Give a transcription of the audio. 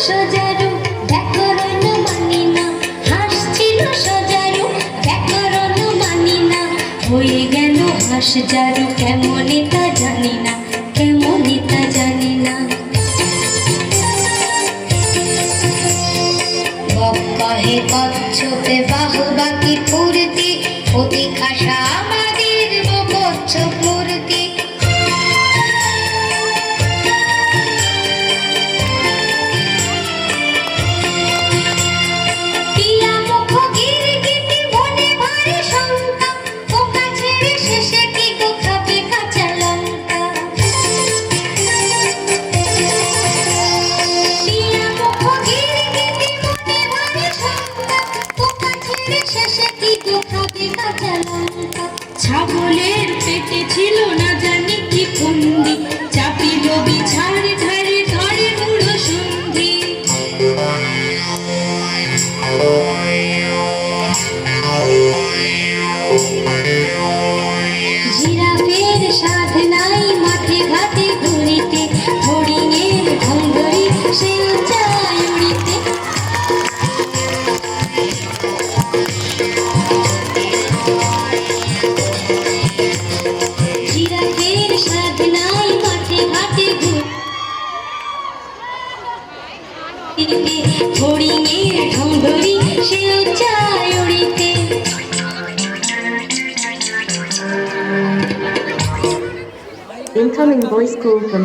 সজারু ব্যাকরণ মানি না, হাসছিল সজারু ব্যাকরণ মানি না, হয়ে গেল হাস জারু কেমনই তা জানি না, কেমনই তা জানি না। কহে কচ্ছপে বাহু বাকি ফুর্তি, অতি খাসা আমাদের কচ্ছপ মূর্তি। টিয়া মুখ গিরগিটি মনে ভারী শঙ্কা, পোকা ছেড়ে শেষে কি গো খাবে কাঁচা লঙ্কা। টিয়া মুখ গিরগিটি মনে ভারী শঙ্কা, পোকা ছেড়ে শেষে কি গো খাবে কাঁচা লঙ্কা। ছাগলের পেটে ছিল না জানি কি ফন্দি, চাপিল বিছার ধারে ধরে মুড়ো সন্ধি। জিরাফের সাধ নাই মাঠে ঘাটে ঘুরিতে, হরিণের ঘঙ্গরি সেও চায় উড়িতে। জিরাফের সাধ নাই মাঠে ঘাটে ঘুরিতে, হরিণের ঘঙ্গরি সেও চায় উড়িতে। Incoming voice call from